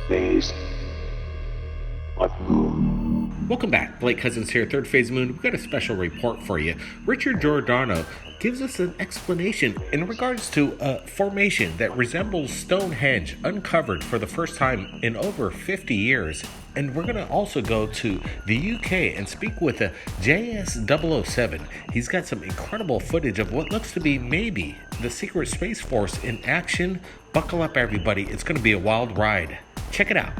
phase of moon. Welcome back. Blake Cousins here, Third Phase Moon. We've got a special report for you. Richard Giordano gives us an explanation in regards to a formation that resembles Stonehenge, uncovered for the first time in over 50 years. And we're going to also go to the UK and speak with a JS007. He's got some incredible footage of what looks to be maybe the secret space force in action. Buckle up, everybody. It's going to be a wild ride. Check it out.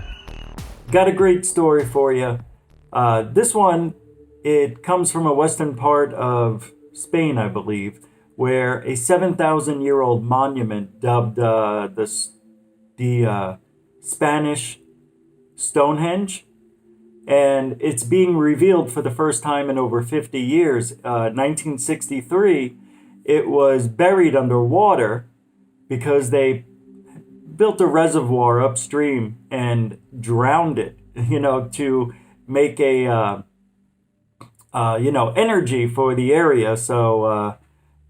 Got a great story for you. This one, it comes from a western part of Spain, I believe, where a 7,000-year-old monument dubbed the Spanish Stonehenge, and it's being revealed for the first time in over 50 years. 1963, it was buried underwater because they built a reservoir upstream and drowned it, to make a energy for the area. So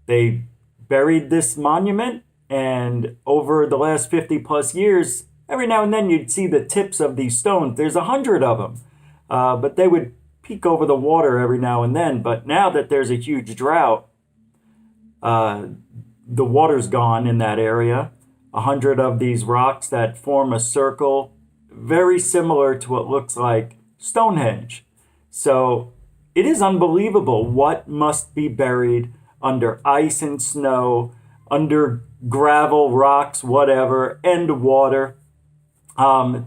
they buried this monument, and over the last 50 plus years, every now and then you'd see the tips of these stones. There's 100 of them, but they would peek over the water every now and then. But now that there's a huge drought, the water's gone in that area. 100 of these rocks that form a circle, very similar to what looks like Stonehenge. So it is unbelievable what must be buried under ice and snow, under gravel, rocks, whatever, and water.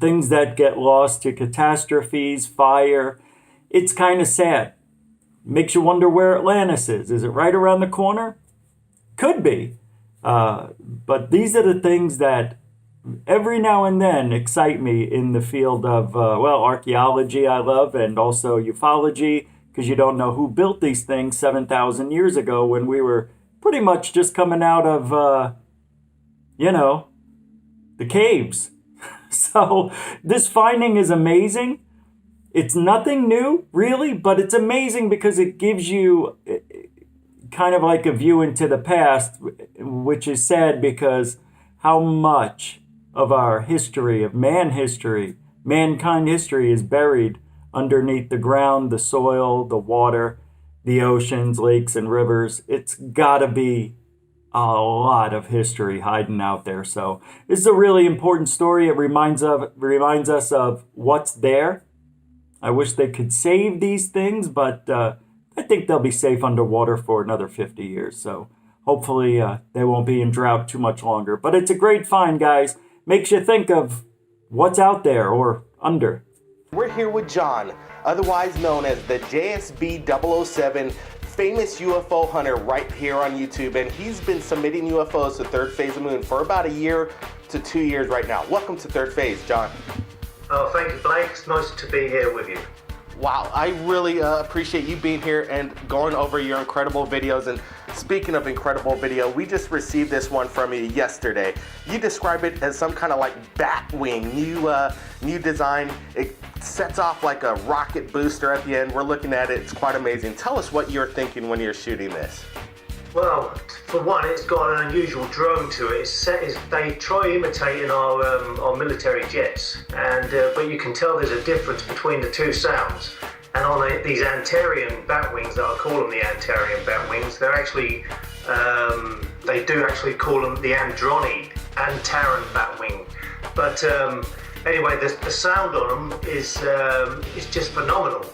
Things that get lost to catastrophes, fire. It's kind of sad. Makes you wonder where Atlantis is. Is it right around the corner? Could be. But these are the things that every now and then excite me in the field of, archaeology I love, and also ufology, because you don't know who built these things 7,000 years ago when we were pretty much just coming out of, the caves. So this finding is amazing. It's nothing new, really, but it's amazing because it gives you kind of like a view into the past, which is sad because how much of our history, of mankind history is buried underneath the ground, the soil, the water, the oceans, lakes, and rivers. It's gotta be a lot of history hiding out there. So this is a really important story. It reminds us of what's there. I wish they could save these things, but I think they'll be safe underwater for another 50 years. So hopefully they won't be in drought too much longer. But it's a great find, guys. Makes you think of what's out there or under. We're here with John, otherwise known as the JSB007, famous UFO hunter right here on YouTube. And he's been submitting UFOs to Third Phase of Moon for about a year to 2 years right now. Welcome to Third Phase, John. Oh, thank you, Blake. It's nice to be here with you. Wow, I really appreciate you being here and going over your incredible videos. And speaking of incredible video, we just received this one from you yesterday. You describe it as some kind of like bat wing, new design. It sets off like a rocket booster at the end. We're looking at it, it's quite amazing. Tell us what you're thinking when you're shooting this. Well, for one, it's got an unusual drone to it. They try imitating our military jets, but you can tell there's a difference between the two sounds. And on these Antarian bat wings, that I call them the Antarian bat wings, they're actually, they do actually call them the Antaran bat wing. But anyway, the sound on them is just phenomenal,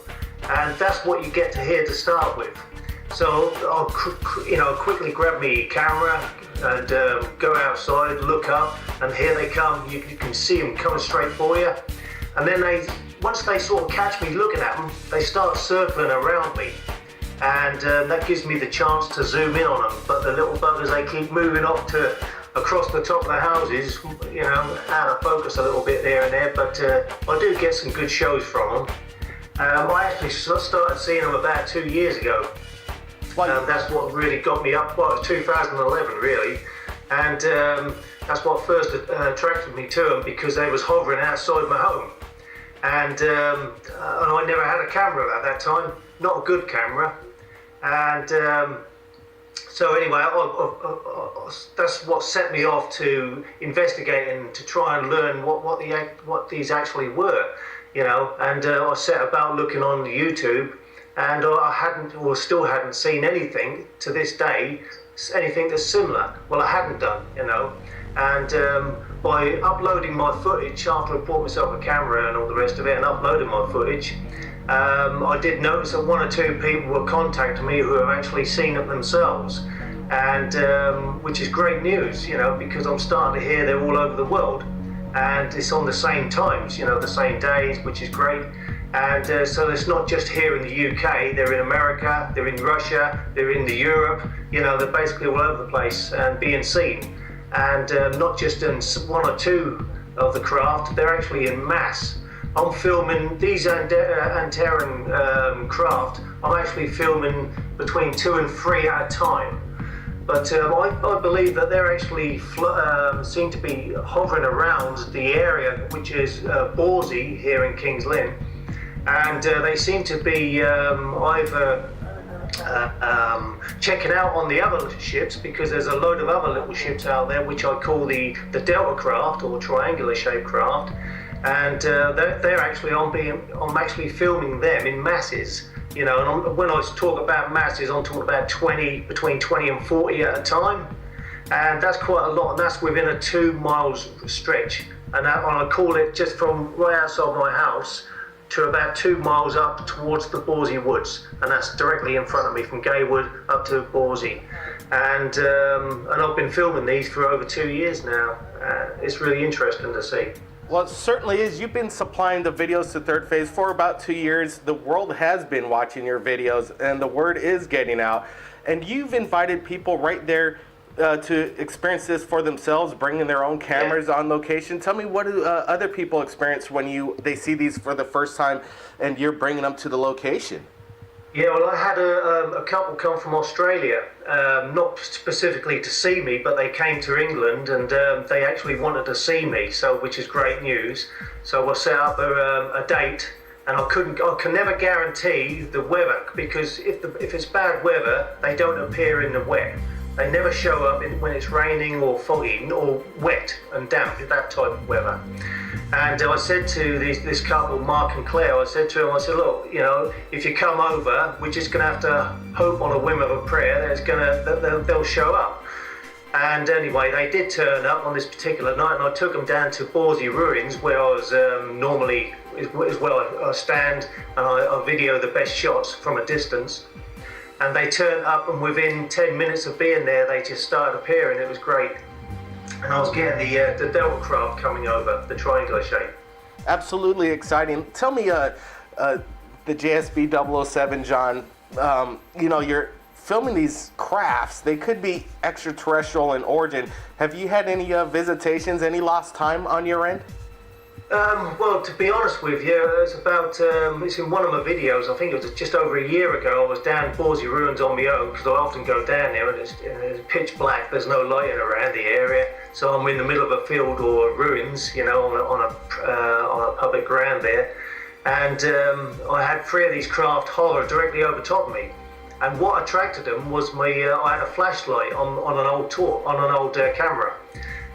and that's what you get to hear to start with. So I'll quickly grab me camera and go outside, look up, and here they come. You can see them coming straight for you. And then once they sort of catch me looking at them, they start circling around me. And that gives me the chance to zoom in on them. But the little buggers, they keep moving up across the top of the houses, out of focus a little bit there and there. But I do get some good shows from them. I actually started seeing them about 2 years ago. That's what really got me up. Well, it was 2011 really, and that's what first attracted me to them, because they was hovering outside my home, and I never had a camera at that time, not a good camera, and So anyway, that's what set me off to investigating to try and learn what these actually were, And I set about looking on YouTube, and I hadn't, or still hadn't seen anything to this day, anything that's similar. Well, I hadn't done, And by uploading my footage after I bought myself a camera and all the rest of it, and uploading my footage, I did notice that one or two people were contacting me who have actually seen it themselves, and which is great news, because I'm starting to hear they're all over the world, and it's on the same times, the same days, which is great. And so it's not just here in the UK, they're in America, they're in Russia, they're in Europe, they're basically all over the place and being seen. And not just in one or two of the craft, they're actually in mass. I'm filming these Antaran craft, I'm actually filming between 2 and 3 at a time. But I believe that they're actually seem to be hovering around the area, which is Borsey here in King's Lynn. And they seem to be either checking out on the other ships, because there's a load of other little ships out there which I call the Delta craft, or triangular shaped craft, and they're actually I'm actually filming them in masses, and when I talk about masses, I'm talking about between 20 and 40 at a time, and that's quite a lot, and that's within a 2 miles stretch, and I call it just from right outside my house to about 2 miles up towards the Borsey Woods, and that's directly in front of me from Gaywood up to Borsey. And I've been filming these for over 2 years now. It's really interesting to see. Well, it certainly is. You've been supplying the videos to Third Phase for about 2 years. The world has been watching your videos, and the word is getting out. And you've invited people right there to experience this for themselves, bringing their own cameras on location. Tell me, what do other people experience when they see these for the first time and you're bringing them to the location? Yeah, well, I had a couple come from Australia, not specifically to see me, but they came to England, and they actually wanted to see me, which is great news. So I set up a date, and I can never guarantee the weather, because if it's bad weather, they don't appear in the wet. They never show up when it's raining or foggy or wet and damp, that type of weather. And I said to this couple, Mark and Claire, I said to them, look, if you come over, we're just going to have to hope on a whim of a prayer that they'll show up. And anyway, they did turn up on this particular night, and I took them down to Borsey Ruins, where I was normally, as well, I stand and I video the best shots from a distance. And they turned up, and within 10 minutes of being there, they just started appearing. It was great. And I was getting the Delta craft coming over, the triangular shape. Absolutely exciting. Tell me, the JSB 007, John, you're filming these crafts. They could be extraterrestrial in origin. Have you had any visitations, any lost time on your end? Well, to be honest with you, it's in one of my videos. I think it was just over a year ago. I was down Borsey Ruins on my own, because I often go down there, and it's pitch black. There's no lighting around the area, so I'm in the middle of a field or ruins, on a public ground there. And I had 3 of these craft hover directly over top of me. And what attracted them was I had a flashlight on an old camera,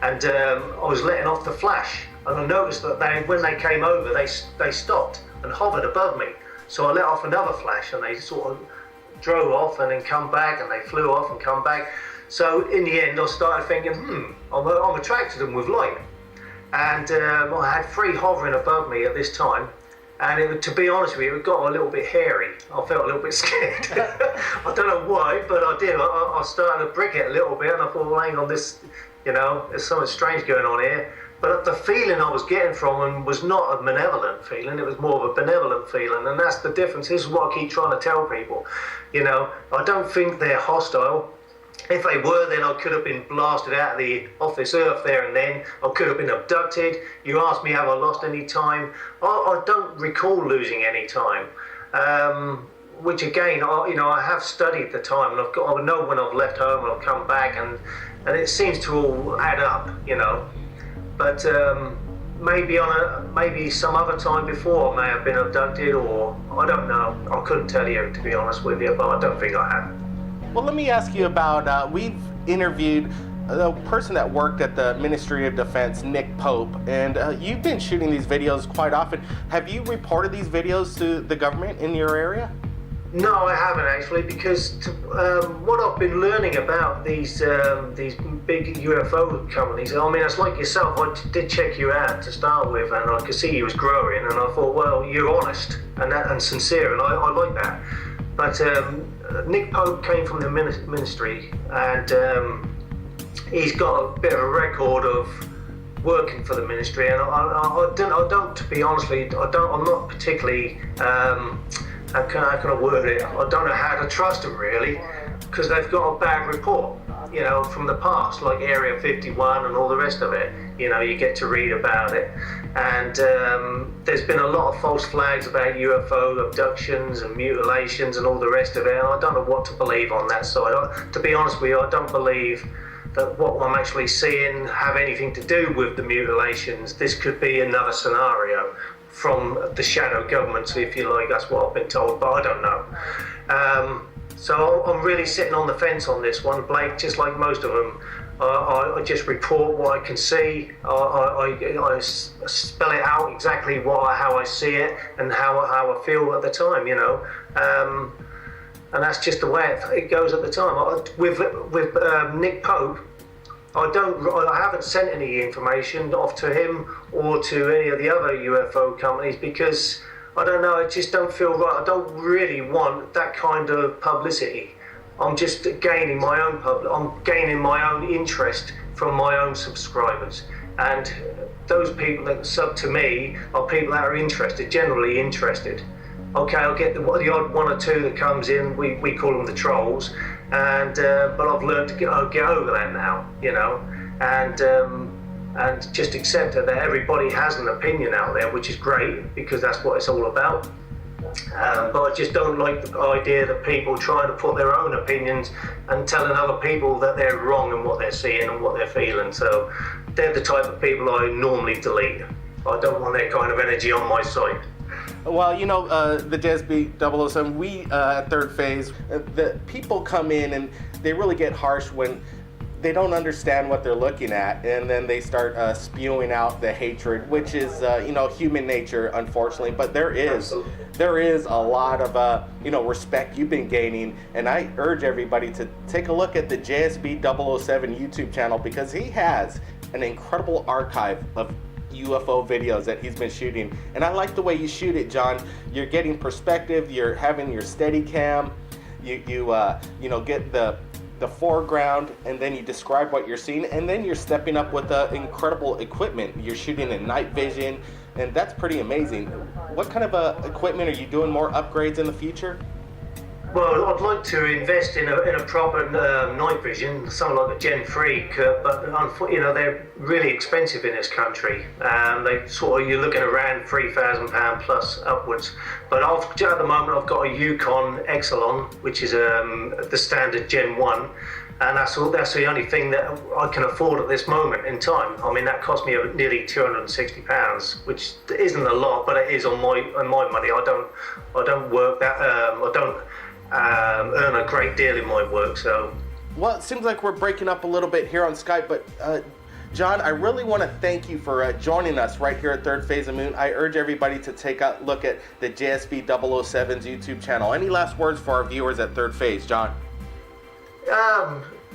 and I was letting off the flash. And I noticed that when they came over, they stopped and hovered above me. So I let off another flash, and they sort of drove off and then come back, and they flew off and come back. So in the end, I started thinking, I'm attracted to them with light. And I had 3 hovering above me at this time. And to be honest with you, it got a little bit hairy. I felt a little bit scared. I don't know why, but I did. I started to brick it a little bit, and I thought, well, hang on, there's something strange going on here. But the feeling I was getting from them was not a malevolent feeling, it was more of a benevolent feeling, and that's the difference. This is what I keep trying to tell people. I don't think they're hostile. If they were, then I could have been blasted out off this earth there and then. I could have been abducted. You asked me, have I lost any time? I don't recall losing any time. Which again, I have studied the time, and I know when I've left home and I've come back, and it seems to all add up, But maybe some other time before I may have been abducted, or I don't know. I couldn't tell you, to be honest with you, but I don't think I have. Well, let me ask you about, we've interviewed the person that worked at the Ministry of Defense, Nick Pope, and you've been shooting these videos quite often. Have you reported these videos to the government in your area? No, I haven't actually, because what I've been learning about these big UFO companies, I mean, it's like yourself, I did check you out to start with, and I could see you was growing, and I thought, well, you're honest and sincere, and I like that. But Nick Pope came from the ministry, and he's got a bit of a record of working for the ministry, and I don't, to be honestly, I'm not particularly, how can I word it? I don't know how to trust them really, because they've got a bad report, you know, from the past, like Area 51 and all the rest of it. You know, you get to read about it, and there's been a lot of false flags about UFO abductions and mutilations and all the rest of it, and I don't know what to believe on that side. To be honest with you, I don't believe that what I'm actually seeing have anything to do with the mutilations. This could be another scenario from the shadow governments, if you like. That's what I've been told, but I don't know. So I'm really sitting on the fence on this one, Blake, just like most of them. I just report what I can see. I spell it out exactly how I see it and how I feel at the time, you know. And that's just the way it goes at the time. With Nick Pope, I haven't sent any information off to him or to any of the other UFO companies, because I don't know, I just don't feel right. I don't really want that kind of publicity. I'm just gaining my own interest from my own subscribers. And those people that sub to me are people that are interested, generally interested. Okay, I'll get the odd one or two that comes in, we call them the trolls, and but I've learned to get over that now, you know, and just accept that everybody has an opinion out there, which is great, because that's what it's all about. But I just don't like the idea that people trying to put their own opinions and telling other people that they're wrong in what they're seeing and what they're feeling. So they're the type of people I normally delete. I don't want that kind of energy on my site. Well, you know, the JSB 007, we at Third Phase, the people come in and they really get harsh when they don't understand what they're looking at, and then they start spewing out the hatred, which is, you know, human nature, unfortunately. But there is a lot of, you know, respect you've been gaining, and I urge everybody to take a look at the JSB 007 YouTube channel, because he has an incredible archive of UFO videos that he's been shooting. And I like the way you shoot it, John. You're getting perspective, you're having your steady cam, you know, get the foreground, and then you describe what you're seeing, and then you're stepping up with incredible equipment. You're shooting in night vision, and that's pretty amazing. What kind of equipment are you doing? More upgrades in the future? Well, I'd like to invest in a proper night vision, something like a Gen 3, but you know, they're really expensive in this country. They you're looking around £3,000 plus upwards. But at the moment, I've got a Yukon Exelon, which is the standard Gen 1, and that's the only thing that I can afford at this moment in time. I mean, that cost me nearly £260, which isn't a lot, but it is on my money. I don't work that. I don't earn a great deal in my work, so. Well, it seems like we're breaking up a little bit here on Skype, but John, I really want to thank you for joining us right here at Third Phase of Moon. I urge everybody to take a look at the JSB 007's YouTube channel. Any last words for our viewers at Third Phase, John?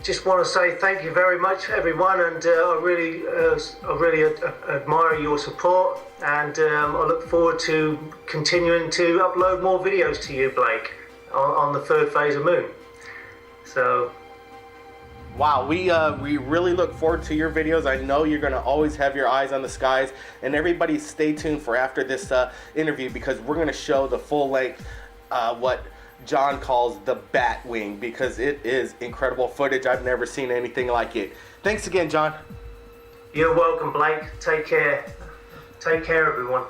Just want to say thank you very much, everyone, and I really admire your support, and I look forward to continuing to upload more videos to you, Blake, on the Third Phase of Moon. So. Wow, we really look forward to your videos. I know you're going to always have your eyes on the skies, and everybody stay tuned for after this interview, because we're going to show the full length what John calls the bat wing, because it is incredible footage. I've never seen anything like it. Thanks again, John. You're welcome, Blake. Take care. Take care, everyone.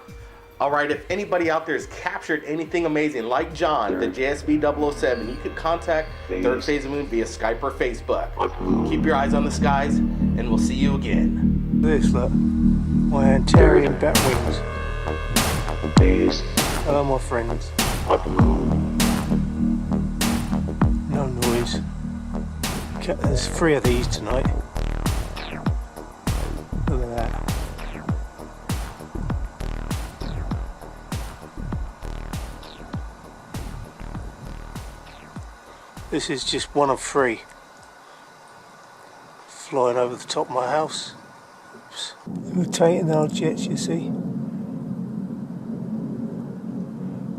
All right, if anybody out there has captured anything amazing like John, the JSB 007, you could contact Third Phase of Moon via Skype or Facebook. Keep your eyes on the skies, and we'll see you again. This, look. Terran bat wings. Hello, my friends. No noise. There's 3 of these tonight. Look at that. This is just one of 3 flying over the top of my house. Oops. Rotating our jets, you see.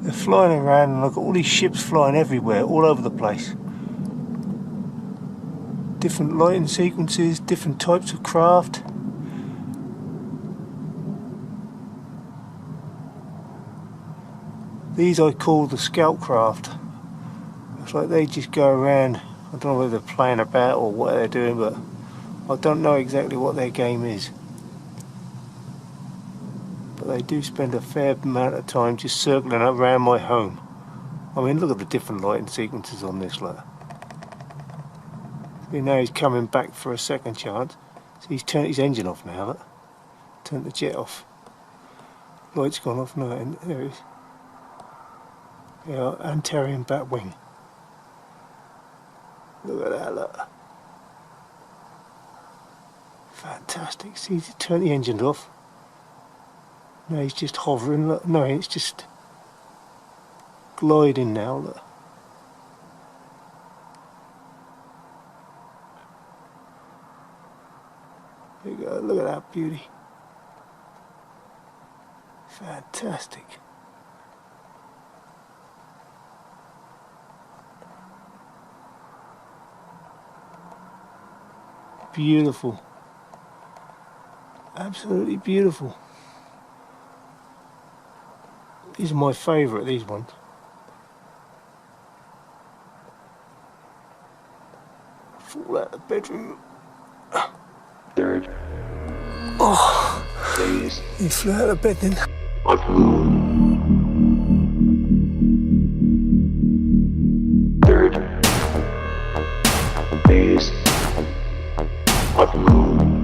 They're flying around and I've got all these ships flying everywhere, all over the place. Different lighting sequences, different types of craft. These I call the scout craft. Looks like they just go around. I don't know whether they're playing about or what they're doing, but I don't know exactly what their game is. But they do spend a fair amount of time just circling around my home. I mean, look at the different lighting sequences on this, look. See, now he's coming back for a second chance. So he's turned his engine off now, look. Turned the jet off. Light's gone off now, and there it is. Yeah, Antarian bat wing. Look at that, look. Fantastic. See, he's turned the engine off. Now he's just hovering, look. No, it's just gliding now, look. There you go, look at that beauty. Fantastic. Beautiful. Absolutely beautiful. These are my favourite, these ones. Fall out of the bedroom. Third Oh, phase he flew out of bed then. of moon. Third phase of moon.